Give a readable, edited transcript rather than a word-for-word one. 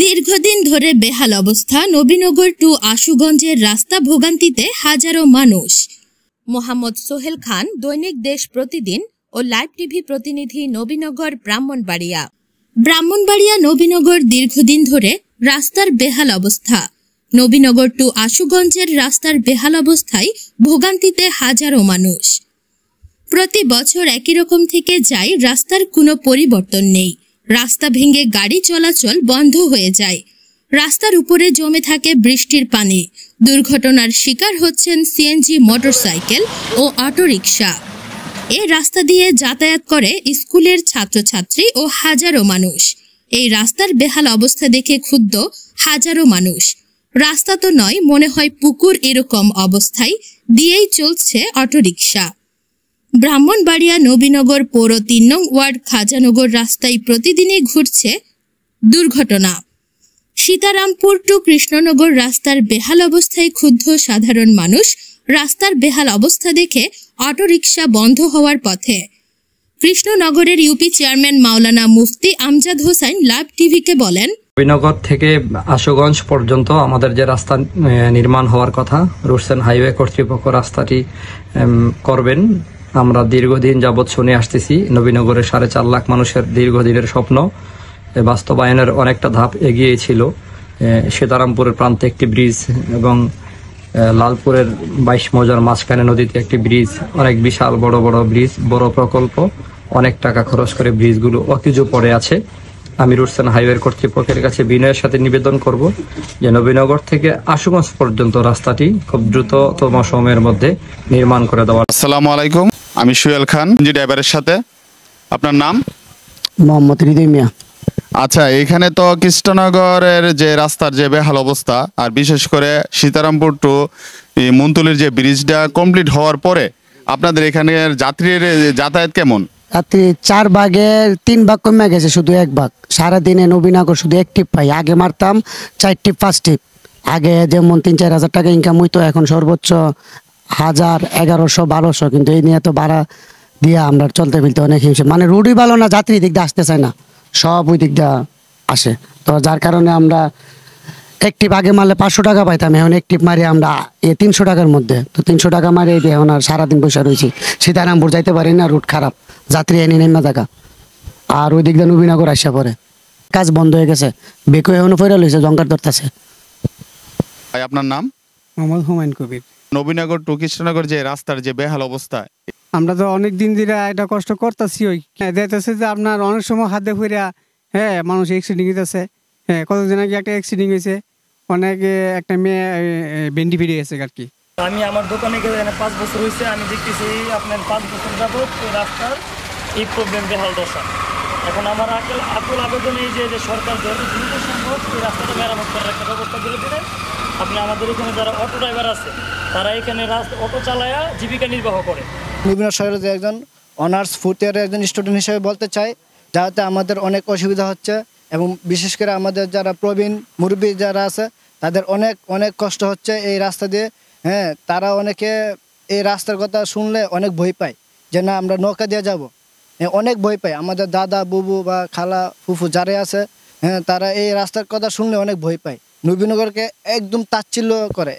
দীর্ঘদিন ধরে বেহাল অবস্থা নবীনগর টু আশুগঞ্জের রাস্তা ভোগান্তিতে হাজারো মানুষ। মোহাম্মদ সোহেল খান, দৈনিক দেশ প্রতিদিন ও লাইভ টিভি প্রতিনিধি, নবীনগর, ব্রাহ্মণবাড়িয়া নবীনগর। দীর্ঘদিন ধরে রাস্তার বেহাল অবস্থা। নবীনগর টু আশুগঞ্জের রাস্তার বেহাল অবস্থায় ভোগান্তিতে হাজারো মানুষ। প্রতি বছর একই রকম থেকে যায়, রাস্তার কোনো পরিবর্তন নেই। রাস্তা ভেঙে গাড়ি চলাচল বন্ধ হয়ে যায়। রাস্তার উপরে জমে থাকে বৃষ্টির পানি। দুর্ঘটনার শিকার হচ্ছেন সিএনজি, মোটরসাইকেল ও অটোরিকশা। এ রাস্তা দিয়ে যাতায়াত করে স্কুলের ছাত্রছাত্রী ও হাজারো মানুষ। এই রাস্তার বেহাল অবস্থা দেখে ক্ষুব্ধ হাজারো মানুষ। রাস্তা তো নয়, মনে হয় পুকুর, এরকম অবস্থায় দিয়েই চলছে অটোরিকশা। ব্রাহ্মণবাড়িয়া নবীনগর পৌর ৩ নং ওয়ার্ড খাজানগর রাস্তায় প্রতিদিনই ঘটছে দুর্ঘটনা। সীতারামপুর টু কৃষ্ণনগর রাস্তার বেহাল অবস্থায় ক্ষুব্ধ সাধারণ মানুষ। রাস্তার বেহাল অবস্থা দেখে অটোরিকশা বন্ধ হওয়ার পথে। কৃষ্ণনগরের ইউপি চেয়ারম্যান মাওলানা মুফতি আমজাদ হোসেন লাইভ টিভিকে বলেন, নবীনগর থেকে আশুগঞ্জ পর্যন্ত আমাদের যে রাস্তা নির্মাণ হওয়ার কথা, রুটস অ্যান্ড হাইওয়ে কর্তৃপক্ষ রাস্তাটি করবেন। আমরা দীর্ঘদিন যাবৎ শুনে আসতেছি, নবীনগরের 4.5 লাখ মানুষের দীর্ঘদিনের স্বপ্ন বাস্তবায়নের অনেকটা ধাপ এগিয়েছিল। সীতারামপুরের প্রান্তে একটি ব্রিজ এবং লালপুরের 22 মৌজার মাঝখানে নদীতে একটি ব্রিজ, অনেক বিশাল বড় বড় ব্রিজ, বড় প্রকল্প, অনেক টাকা খরচ করে ব্রিজগুলো অকেজো পড়ে আছে। আমি রুটস অ্যান্ড হাইওয়ে কর্তৃপক্ষের কাছে বিনয়ের সাথে নিবেদন করব যে নবীনগর থেকে আশুগঞ্জ পর্যন্ত রাস্তাটি খুব দ্রুততম সময়ের মধ্যে নির্মাণ করে দেওয়া। আসসালামু আলাইকুম, আমি সোহেল খান, ড্রাইভারের সাথে। আপনার নাম? মোহাম্মদ হৃদয় মিয়া। আচ্ছা, এখানে তো কৃষ্ণনগরের যে রাস্তার যে বেহাল অবস্থা, আর বিশেষ করে সীতারামপুর টু মুনতুলির যে ব্রিজটা কমপ্লিট হওয়ার পরে আপনাদের এখানের যাত্রীর যাতায়াত কেমন? রাত্রি 4 ভাগের 3 ভাগ কমে গেছে, শুধু 1 ভাগ। সারাদিনে নবীনগর শুধু 1 টিপ পাই। আগে মারতাম 4 টিপ 5 টিপ। আগে যেমন 3-4 হাজার টাকা ইনকাম হইতো, এখন সর্বোচ্চ 1000, 1100, 1200। কিন্তু এই নিয়ে তো ভাড়া দিয়ে আমরা চলতে ফেলতে অনেক হিংসা। মানে রোডই ভালো না, যাত্রী দিক দিয়ে আসতে চায় না, সব ওই দিক দিয়ে আসে। তো যার কারণে আমরা 1 টিপ আগে মারলে 500 টাকা পাইতাম, এখন 1 টিপ মারি আমরা 300 টাকার মধ্যে। তো 300 টাকা মারি এখন আর সারাদিন বসে রয়েছি। সীতারামপুর যাইতে পারি না, রুট খারাপ, যাত্রী এনে নেমে থাকা। আর ওই দিক দিয়ে নবীনগর আসা পরে কাজ বন্ধ হয়ে গেছে। বেকু এখনো ফেরা লইছে, জঙ্কার ধরতেছে। আপনার নাম? মোহাম্মদ হুমায়ুন কবির। নবীনগর টু কৃষ্ণনগর যে রাস্তার যে বেহাল অবস্থা, আমরা তো অনেক দিন ধরে এটা কষ্ট করতেছি। ওই দেখতেছে যে আপনার অনেক সময় হাতে ফিরা মানুষ অ্যাক্সিডেন্ট হইতেছে। কতদিন আগে একটা অ্যাক্সিডেন্ট হয়েছে, অনেক একটা মেয়ে বেন্ডি ফিরে গেছে আর কি। আমি আমার দোকানে গেলে 5 বছর হয়েছে, আমি দেখতেছি আপনার 5 বছর যাবত রাস্তার এই প্রবলেম বেহাল দশা। এখন আমার আকুল আবেদন এই যে সরকার যত দ্রুত সম্ভব এই রাস্তাটা মেরামত করার একটা ব্যবস্থা করে দিলেন। আপনি আমাদের এখানে যারা অটো ড্রাইভার আছে, তারা এখানে অটো চালায়া জীবিকা নির্বাহ করে। নবীনগর শহরে যে একজন অনার্স ফুড ইয়ারের একজন স্টুডেন্ট হিসেবে বলতে চাই, যাতে আমাদের অনেক অসুবিধা হচ্ছে এবং বিশেষ করে আমাদের যারা প্রবীণ মুরব্বী যারা আছে, তাদের অনেক অনেক কষ্ট হচ্ছে এই রাস্তা দিয়ে। তারা অনেকে এই রাস্তার কথা শুনলে অনেক ভয় পায় যে না আমরা নৌকা দিয়ে যাব, অনেক ভয় পায়। আমাদের দাদা, বুবু বা খালা, ফুফু যারা আছে, তারা এই রাস্তার কথা শুনলে অনেক ভয় পায়। নবীনগরকে একদম তাচ্ছিল্য করে।